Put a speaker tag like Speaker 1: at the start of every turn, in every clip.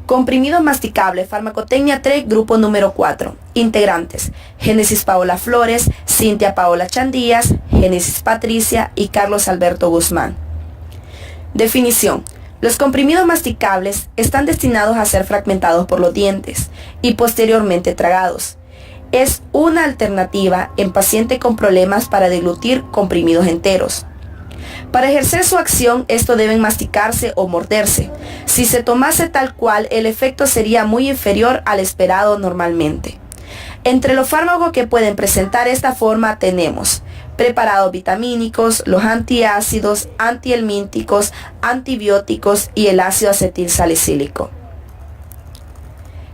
Speaker 1: Comprimidos masticables, Farmacotecnia 3, grupo número 4. Integrantes: Génesis Paola Flores, Cintia Paola Chandías, Génesis Patricia y Carlos Alberto Guzmán. Definición: los comprimidos masticables están destinados a ser fragmentados por los dientes y posteriormente tragados. Es una alternativa en pacientes con problemas para deglutir comprimidos enteros. Para ejercer su acción, estos deben masticarse o morderse. Si se tomase tal cual, el efecto sería muy inferior al esperado normalmente. Entre los fármacos que pueden presentar esta forma tenemos preparados vitamínicos, los antiácidos, antihelmínticos, antibióticos y el ácido acetil salicílico.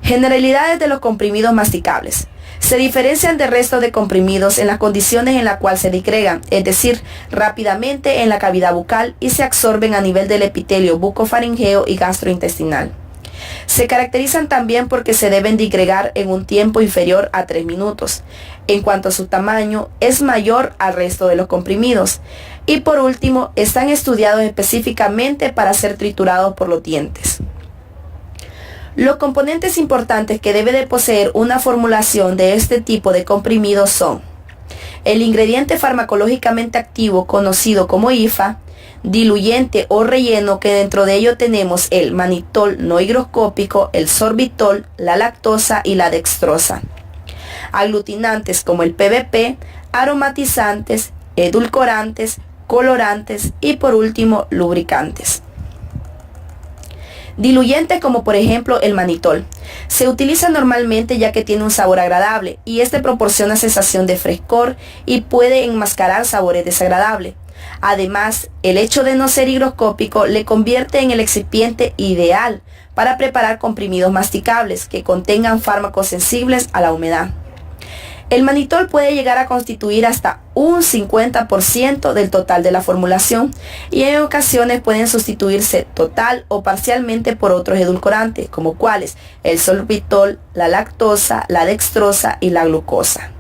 Speaker 1: Generalidades de los comprimidos masticables. Se diferencian del resto de comprimidos en las condiciones en las cuales se disgregan, es decir, rápidamente en la cavidad bucal y se absorben a nivel del epitelio bucofaringeo y gastrointestinal. Se caracterizan también porque se deben disgregar en un tiempo inferior a 3 minutos. En cuanto a su tamaño, es mayor al resto de los comprimidos. Y por último, están estudiados específicamente para ser triturados por los dientes. Los componentes importantes que debe de poseer una formulación de este tipo de comprimidos son el ingrediente farmacológicamente activo conocido como IFA, diluyente o relleno, que dentro de ello tenemos el manitol no higroscópico, el sorbitol, la lactosa y la dextrosa. Aglutinantes como el PVP, aromatizantes, edulcorantes, colorantes y por último lubricantes. Diluyentes como por ejemplo el manitol. Se utiliza normalmente ya que tiene un sabor agradable y este proporciona sensación de frescor y puede enmascarar sabores desagradables. Además, el hecho de no ser higroscópico le convierte en el excipiente ideal para preparar comprimidos masticables que contengan fármacos sensibles a la humedad. El manitol puede llegar a constituir hasta un 50% del total de la formulación y en ocasiones pueden sustituirse total o parcialmente por otros edulcorantes, como cuáles el sorbitol, la lactosa, la dextrosa y la glucosa.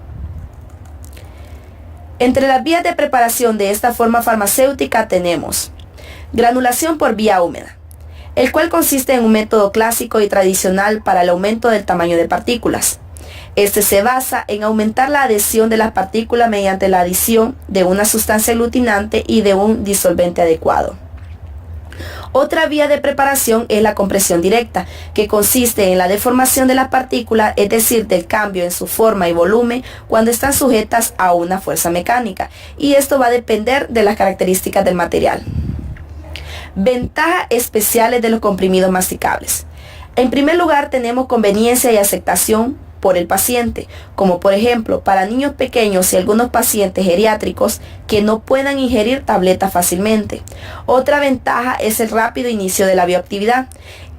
Speaker 1: Entre las vías de preparación de esta forma farmacéutica tenemos granulación por vía húmeda, el cual consiste en un método clásico y tradicional para el aumento del tamaño de partículas. Este se basa en aumentar la adhesión de las partículas mediante la adición de una sustancia aglutinante y de un disolvente adecuado. Otra vía de preparación es la compresión directa, que consiste en la deformación de las partículas, es decir, del cambio en su forma y volumen cuando están sujetas a una fuerza mecánica, y esto va a depender de las características del material. Ventajas especiales de los comprimidos masticables. En primer lugar, tenemos conveniencia y aceptación por el paciente, como por ejemplo para niños pequeños y algunos pacientes geriátricos que no puedan ingerir tabletas fácilmente. Otra ventaja es el rápido inicio de la bioactividad.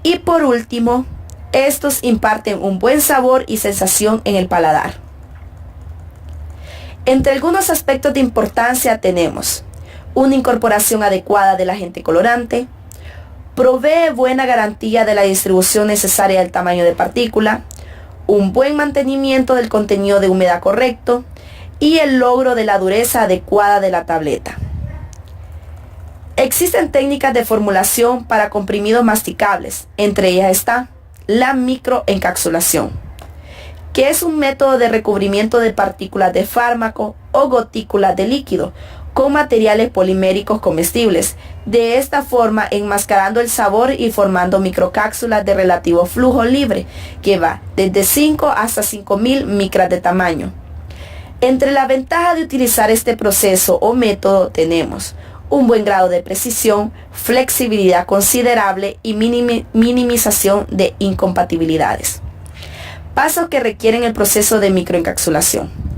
Speaker 1: Y por último, estos imparten un buen sabor y sensación en el paladar. Entre algunos aspectos de importancia tenemos una incorporación adecuada del agente colorante, provee buena garantía de la distribución necesaria del tamaño de partícula, un buen mantenimiento del contenido de humedad correcto y el logro de la dureza adecuada de la tableta. Existen técnicas de formulación para comprimidos masticables, entre ellas está la microencapsulación, que es un método de recubrimiento de partículas de fármaco o gotículas de líquido con materiales poliméricos comestibles, de esta forma enmascarando el sabor y formando microcápsulas de relativo flujo libre, que va desde 5 hasta 5000 micras de tamaño. Entre la ventaja de utilizar este proceso o método tenemos un buen grado de precisión, flexibilidad considerable y minimización de incompatibilidades. Pasos que requieren el proceso de microencapsulación.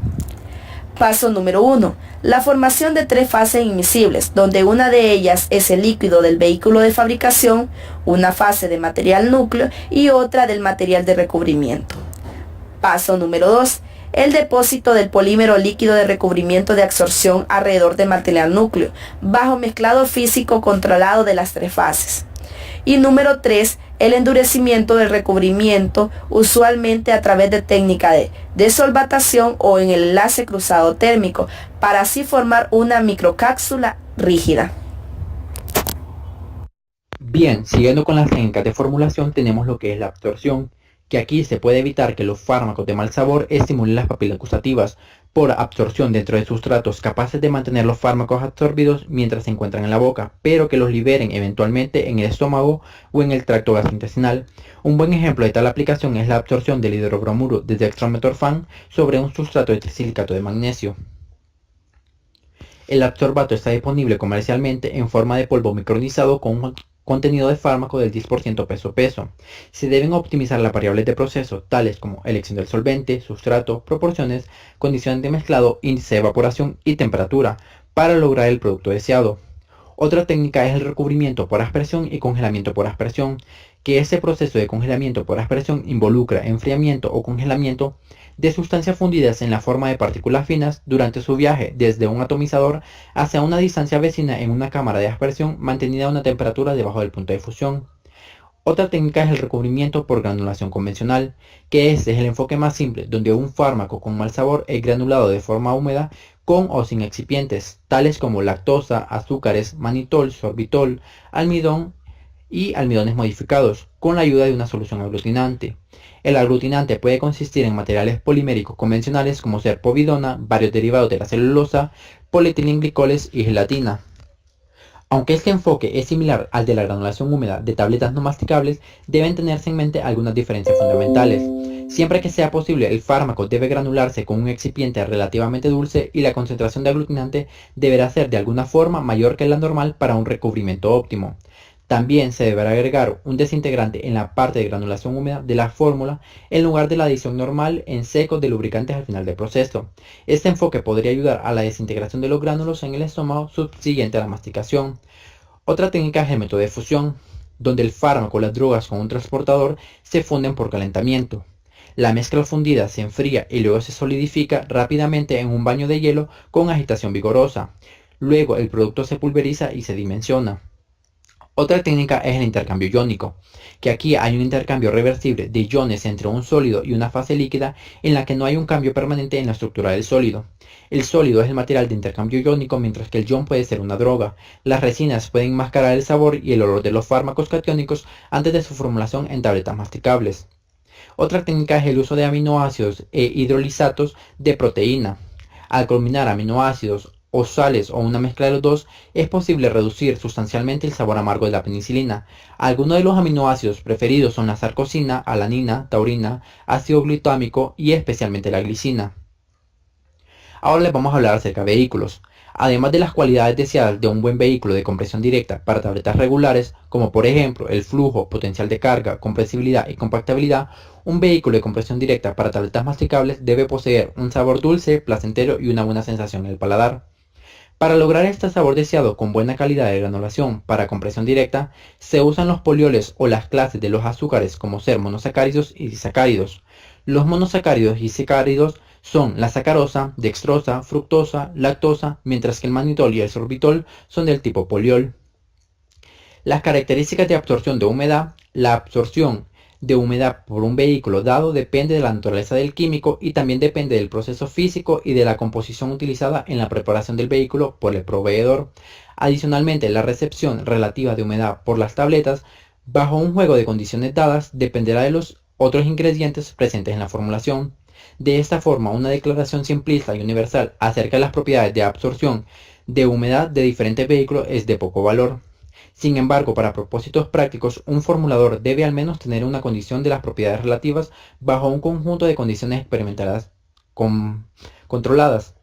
Speaker 1: Paso número 1. La formación de 3 fases inmiscibles, donde una de ellas es el líquido del vehículo de fabricación, una fase de material núcleo y otra del material de recubrimiento. Paso número 2. El depósito del polímero líquido de recubrimiento de absorción alrededor del material núcleo, bajo mezclado físico controlado de las 3 fases. Y número 3, el endurecimiento del recubrimiento, usualmente a través de técnica de desolvatación o en el enlace cruzado térmico, para así formar una microcápsula rígida.
Speaker 2: Bien, siguiendo con las técnicas de formulación, tenemos lo que es la absorción, que aquí se puede evitar que los fármacos de mal sabor estimulen las papilas gustativas por absorción dentro de sustratos capaces de mantener los fármacos absorbidos mientras se encuentran en la boca, pero que los liberen eventualmente en el estómago o en el tracto gastrointestinal. Un buen ejemplo de tal aplicación es la absorción del hidrobromuro de dextrometorfán sobre un sustrato de trisilicato de magnesio. El absorbato está disponible comercialmente en forma de polvo micronizado con un contenido de fármaco del 10% peso-peso. Se deben optimizar las variables de proceso, tales como elección del solvente, sustrato, proporciones, condiciones de mezclado, índice de evaporación y temperatura, para lograr el producto deseado. Otra técnica es el recubrimiento por aspersión y congelamiento por aspersión, que este proceso de congelamiento por aspersión involucra enfriamiento o congelamiento de sustancias fundidas en la forma de partículas finas durante su viaje desde un atomizador hacia una distancia vecina en una cámara de aspersión mantenida a una temperatura debajo del punto de fusión. Otra técnica es el recubrimiento por granulación convencional, que este es el enfoque más simple, donde un fármaco con mal sabor es granulado de forma húmeda con o sin excipientes, tales como lactosa, azúcares, manitol, sorbitol, almidón y almidones modificados, con la ayuda de una solución aglutinante. El aglutinante puede consistir en materiales poliméricos convencionales como ser povidona, varios derivados de la celulosa, polietilenglicol y gelatina. Aunque este enfoque es similar al de la granulación húmeda de tabletas no masticables, deben tenerse en mente algunas diferencias fundamentales. Siempre que sea posible, el fármaco debe granularse con un excipiente relativamente dulce y la concentración de aglutinante deberá ser de alguna forma mayor que la normal para un recubrimiento óptimo. También se deberá agregar un desintegrante en la parte de granulación húmeda de la fórmula en lugar de la adición normal en secos de lubricantes al final del proceso. Este enfoque podría ayudar a la desintegración de los gránulos en el estómago subsiguiente a la masticación. Otra técnica es el método de fusión, donde el fármaco o las drogas con un transportador se funden por calentamiento. La mezcla fundida se enfría y luego se solidifica rápidamente en un baño de hielo con agitación vigorosa. Luego el producto se pulveriza y se dimensiona. Otra técnica es el intercambio iónico, que aquí hay un intercambio reversible de iones entre un sólido y una fase líquida en la que no hay un cambio permanente en la estructura del sólido. El sólido es el material de intercambio iónico, mientras que el ion puede ser una droga. Las resinas pueden mascarar el sabor y el olor de los fármacos catiónicos antes de su formulación en tabletas masticables. Otra técnica es el uso de aminoácidos e hidrolisatos de proteína. Al combinar aminoácidos o sales o una mezcla de los dos, es posible reducir sustancialmente el sabor amargo de la penicilina. Algunos de los aminoácidos preferidos son la sarcosina, alanina, taurina, ácido glutámico y especialmente la glicina. Ahora les vamos a hablar acerca de vehículos. Además de las cualidades deseadas de un buen vehículo de compresión directa para tabletas regulares, como por ejemplo el flujo, potencial de carga, compresibilidad y compactabilidad, un vehículo de compresión directa para tabletas masticables debe poseer un sabor dulce, placentero y una buena sensación en el paladar. Para lograr este sabor deseado con buena calidad de granulación para compresión directa, se usan los polioles o las clases de los azúcares como ser monosacáridos y disacáridos. Los monosacáridos y disacáridos son la sacarosa, dextrosa, fructosa, lactosa, mientras que el manitol y el sorbitol son del tipo poliol. Las características de absorción de humedad. La absorción de humedad por un vehículo dado depende de la naturaleza del químico y también depende del proceso físico y de la composición utilizada en la preparación del vehículo por el proveedor. Adicionalmente, la recepción relativa de humedad por las tabletas bajo un juego de condiciones dadas dependerá de los otros ingredientes presentes en la formulación. De esta forma, una declaración simplista y universal acerca de las propiedades de absorción de humedad de diferentes vehículos es de poco valor. Sin embargo, para propósitos prácticos, un formulador debe al menos tener una condición de las propiedades relativas bajo un conjunto de condiciones experimentadas controladas.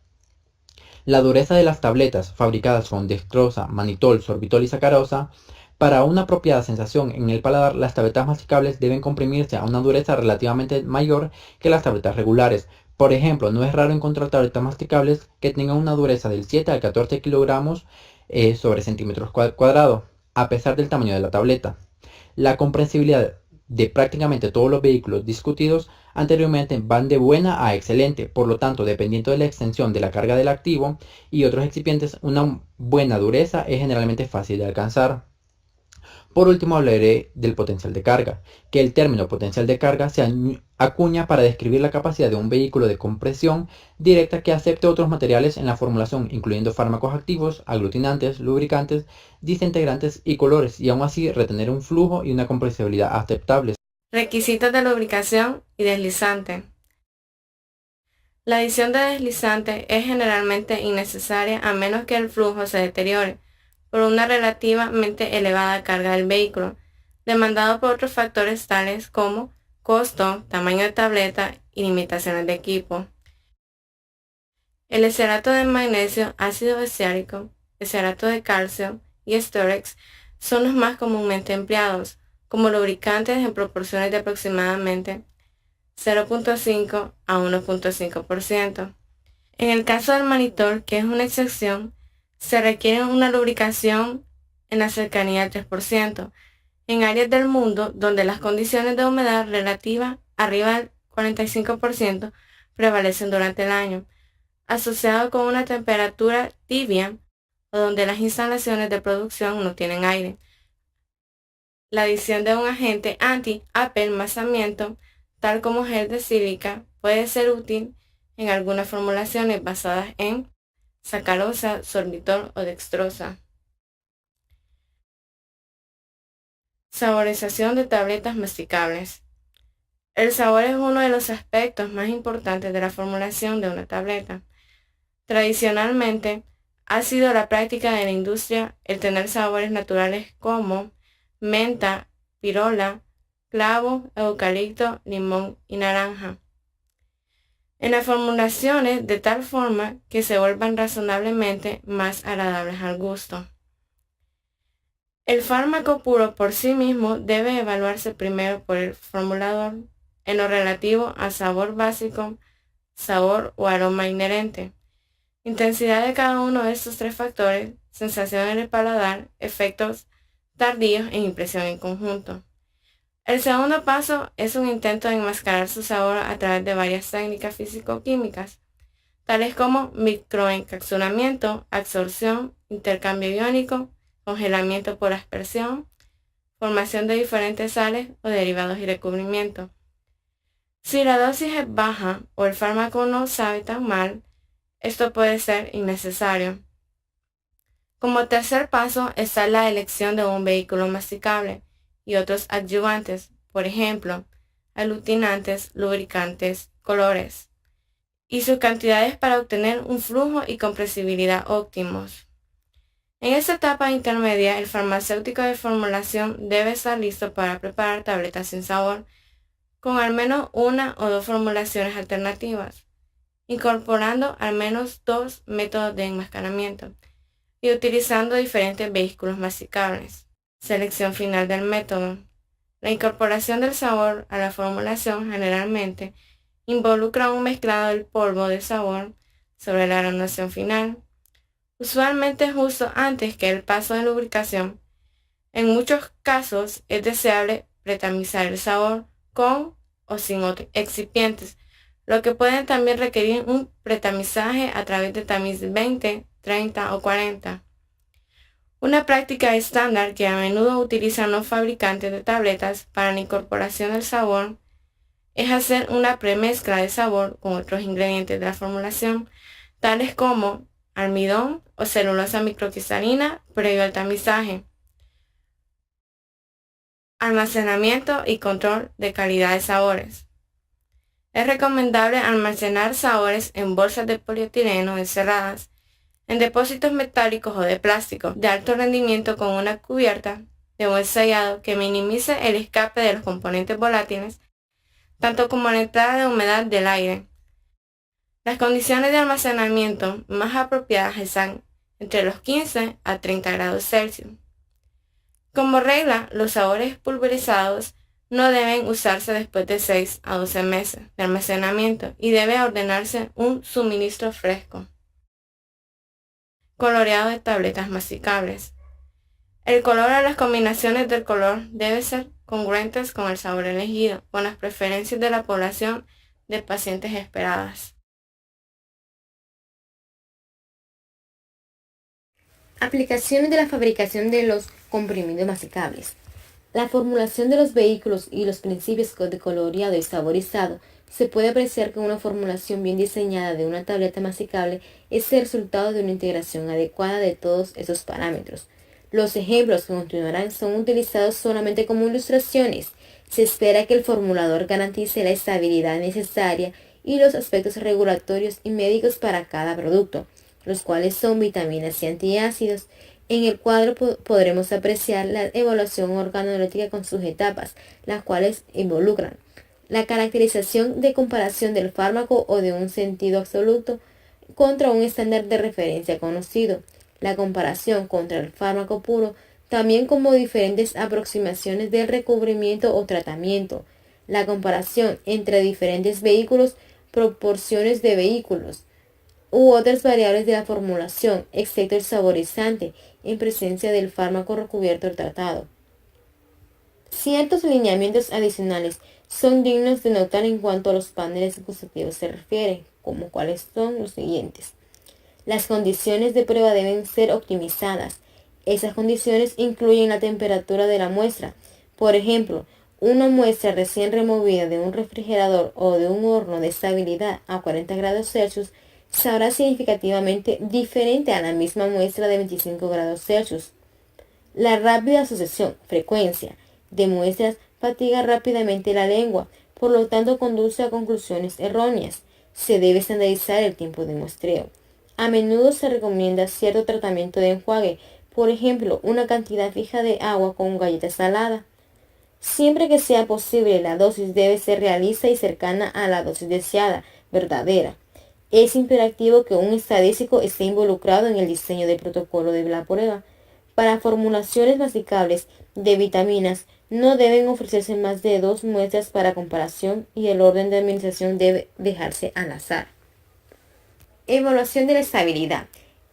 Speaker 2: La dureza de las tabletas fabricadas con dextrosa, manitol, sorbitol y sacarosa. Para una apropiada sensación en el paladar, las tabletas masticables deben comprimirse a una dureza relativamente mayor que las tabletas regulares. Por ejemplo, no es raro encontrar tabletas masticables que tengan una dureza del 7 al 14 kilogramos sobre centímetros cuadrados, a pesar del tamaño de la tableta. La comprensibilidad de prácticamente todos los vehículos discutidos anteriormente van de buena a excelente, por lo tanto, dependiendo de la extensión de la carga del activo y otros excipientes, una buena dureza es generalmente fácil de alcanzar. Por último hablaré del potencial de carga, que el término potencial de carga se acuña para describir la capacidad de un vehículo de compresión directa que acepte otros materiales en la formulación, incluyendo fármacos activos, aglutinantes, lubricantes, desintegrantes y colores, y aún así retener un flujo y una compresibilidad aceptables.
Speaker 3: Requisitos de lubricación y deslizante. La adición de deslizante es generalmente innecesaria a menos que el flujo se deteriore por una relativamente elevada carga del vehículo, demandado por otros factores tales como costo, tamaño de tableta y limitaciones de equipo. El escerato de magnesio, ácido esciárico, escerato de calcio y Storex son los más comúnmente empleados como lubricantes en proporciones de aproximadamente 0.5 a 1.5%. En el caso del mannitol, que es una excepción, se requiere una lubricación en la cercanía del 3%, en áreas del mundo donde las condiciones de humedad relativa arriba del 45% prevalecen durante el año, asociado con una temperatura tibia o donde las instalaciones de producción no tienen aire. La adición de un agente anti-apelmazamiento, tal como gel de sílica, puede ser útil en algunas formulaciones basadas en sacarosa, sorbitol o dextrosa. Saborización de tabletas masticables. El sabor es uno de los aspectos más importantes de la formulación de una tableta. Tradicionalmente, ha sido la práctica de la industria el tener sabores naturales como menta, pirola, clavo, eucalipto, limón y naranja en las formulaciones de tal forma que se vuelvan razonablemente más agradables al gusto. El fármaco puro por sí mismo debe evaluarse primero por el formulador en lo relativo a sabor básico, sabor o aroma inherente, intensidad de cada uno de estos tres factores, sensación en el paladar, efectos tardíos e impresión en conjunto. El segundo paso es un intento de enmascarar su sabor a través de varias técnicas físico-químicas, tales como microencapsulamiento, absorción, intercambio iónico, congelamiento por aspersión, formación de diferentes sales o derivados y recubrimiento. Si la dosis es baja o el fármaco no sabe tan mal, esto puede ser innecesario. Como tercer paso está la elección de un vehículo masticable y otros adyuvantes, por ejemplo, aglutinantes, lubricantes, colores, y sus cantidades para obtener un flujo y compresibilidad óptimos. En esta etapa intermedia, el farmacéutico de formulación debe estar listo para preparar tabletas sin sabor, con al menos una o dos formulaciones alternativas, incorporando al menos dos métodos de enmascaramiento y utilizando diferentes vehículos masticables. Selección final del método. La incorporación del sabor a la formulación generalmente involucra un mezclado del polvo de sabor sobre la graduación final, usualmente justo antes que el paso de lubricación. En muchos casos es deseable pretamizar el sabor con o sin otros excipientes, lo que puede también requerir un pretamizaje a través de tamiz 20, 30 o 40. Una práctica estándar que a menudo utilizan los fabricantes de tabletas para la incorporación del sabor es hacer una premezcla de sabor con otros ingredientes de la formulación, tales como almidón o celulosa microcristalina previo al tamizaje. Almacenamiento y control de calidad de sabores. Es recomendable almacenar sabores en bolsas de polietileno encerradas en depósitos metálicos o de plástico de alto rendimiento con una cubierta de buen sellado que minimice el escape de los componentes volátiles, tanto como la entrada de humedad del aire. Las condiciones de almacenamiento más apropiadas están entre los 15 a 30 grados Celsius. Como regla, los sabores pulverizados no deben usarse después de 6 a 12 meses de almacenamiento y debe ordenarse un suministro fresco. Coloreado de tabletas masticables. El color o las combinaciones del color deben ser congruentes con el sabor elegido, con las preferencias de la población de pacientes esperadas.
Speaker 4: Aplicaciones de la fabricación de los comprimidos masticables. La formulación de los vehículos y los principios de coloreado y saborizado se puede apreciar que una formulación bien diseñada de una tableta masticable es el resultado de una integración adecuada de todos esos parámetros. Los ejemplos que continuarán son utilizados solamente como ilustraciones. Se espera que el formulador garantice la estabilidad necesaria y los aspectos regulatorios y médicos para cada producto, los cuales son vitaminas y antiácidos. En el cuadro podremos apreciar la evaluación organoléptica con sus etapas, las cuales involucran la caracterización de comparación del fármaco o de un sentido absoluto contra un estándar de referencia conocido, la comparación contra el fármaco puro, también como diferentes aproximaciones del recubrimiento o tratamiento, la comparación entre diferentes vehículos, proporciones de vehículos, u otras variables de la formulación, excepto el saborizante, en presencia del fármaco recubierto o tratado. Ciertos lineamientos adicionales son dignos de notar en cuanto a los paneles gustativos se refiere, como cuáles son los siguientes. Las condiciones de prueba deben ser optimizadas. Esas condiciones incluyen la temperatura de la muestra. Por ejemplo, una muestra recién removida de un refrigerador o de un horno de estabilidad a 40 grados Celsius sabrá significativamente diferente a la misma muestra de 25 grados Celsius. La rápida sucesión, frecuencia, de muestras fatiga rápidamente la lengua, por lo tanto conduce a conclusiones erróneas. Se debe estandarizar el tiempo de muestreo. A menudo se recomienda cierto tratamiento de enjuague, por ejemplo, una cantidad fija de agua con galleta salada. Siempre que sea posible, la dosis debe ser realista y cercana a la dosis deseada, verdadera. Es imperativo que un estadístico esté involucrado en el diseño del protocolo de la prueba. Para formulaciones masticables de vitaminas no deben ofrecerse más de 2 muestras para comparación y el orden de administración debe dejarse al azar. Evaluación de la estabilidad.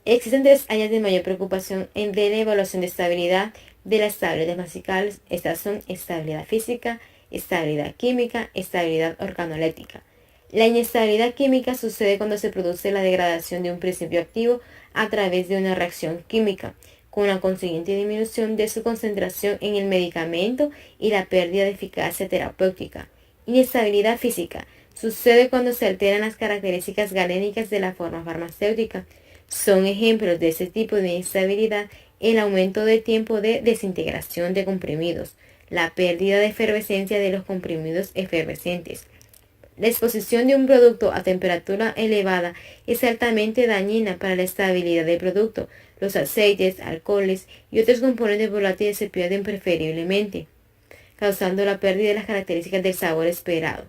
Speaker 4: Existen 3 áreas de mayor preocupación en la evaluación de estabilidad de las tabletas masticables. Estas son estabilidad física, estabilidad química, estabilidad organoléptica. La inestabilidad química sucede cuando se produce la degradación de un principio activo a través de una reacción química, con la consiguiente disminución de su concentración en el medicamento y la pérdida de eficacia terapéutica. Inestabilidad física sucede cuando se alteran las características galénicas de la forma farmacéutica. Son ejemplos de este tipo de inestabilidad el aumento del tiempo de desintegración de comprimidos, la pérdida de efervescencia de los comprimidos efervescentes. La exposición de un producto a temperatura elevada es altamente dañina para la estabilidad del producto. Los aceites, alcoholes y otros componentes volátiles se pierden preferiblemente, causando la pérdida de las características del sabor esperado.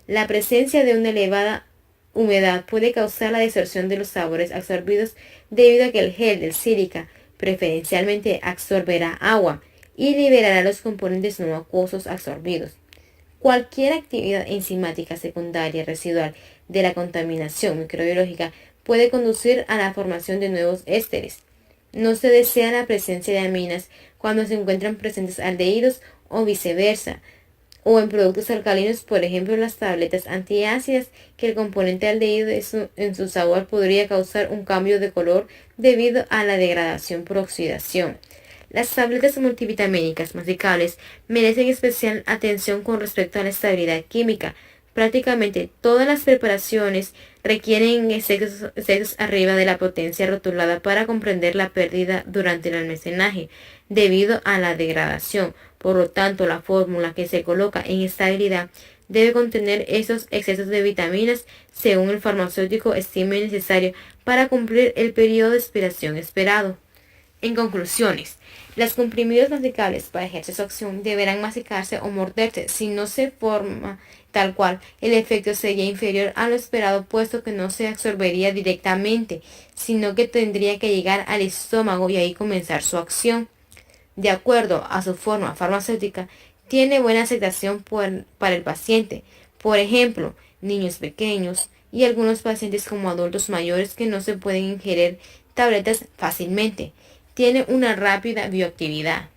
Speaker 4: La presencia de una elevada humedad puede causar la distorsión de los sabores absorbidos debido a que el gel del sílica preferencialmente absorberá agua y liberará los componentes no acuosos absorbidos. Cualquier actividad enzimática secundaria residual de la contaminación microbiológica puede conducir a la formación de nuevos ésteres. No se desea la presencia de aminas cuando se encuentran presentes aldehídos o viceversa, o en productos alcalinos, por ejemplo las tabletas antiácidas, que el componente aldehído en su sabor podría causar un cambio de color debido a la degradación por oxidación. Las tabletas multivitamínicas masticables merecen especial atención con respecto a la estabilidad química. Prácticamente todas las preparaciones requieren excesos arriba de la potencia rotulada para comprender la pérdida durante el almacenaje debido a la degradación. Por lo tanto, la fórmula que se coloca en estabilidad debe contener esos excesos de vitaminas según el farmacéutico estime necesario para cumplir el periodo de expiración esperado. En conclusiones, los comprimidos masticables para ejercer su acción deberán masticarse o morderse. Si no se forma tal cual, el efecto sería inferior a lo esperado, puesto que no se absorbería directamente, sino que tendría que llegar al estómago y ahí comenzar su acción. De acuerdo a su forma farmacéutica, tiene buena aceptación para el paciente. Por ejemplo, niños pequeños y algunos pacientes como adultos mayores que no se pueden ingerir tabletas fácilmente. Tiene una rápida bioactividad.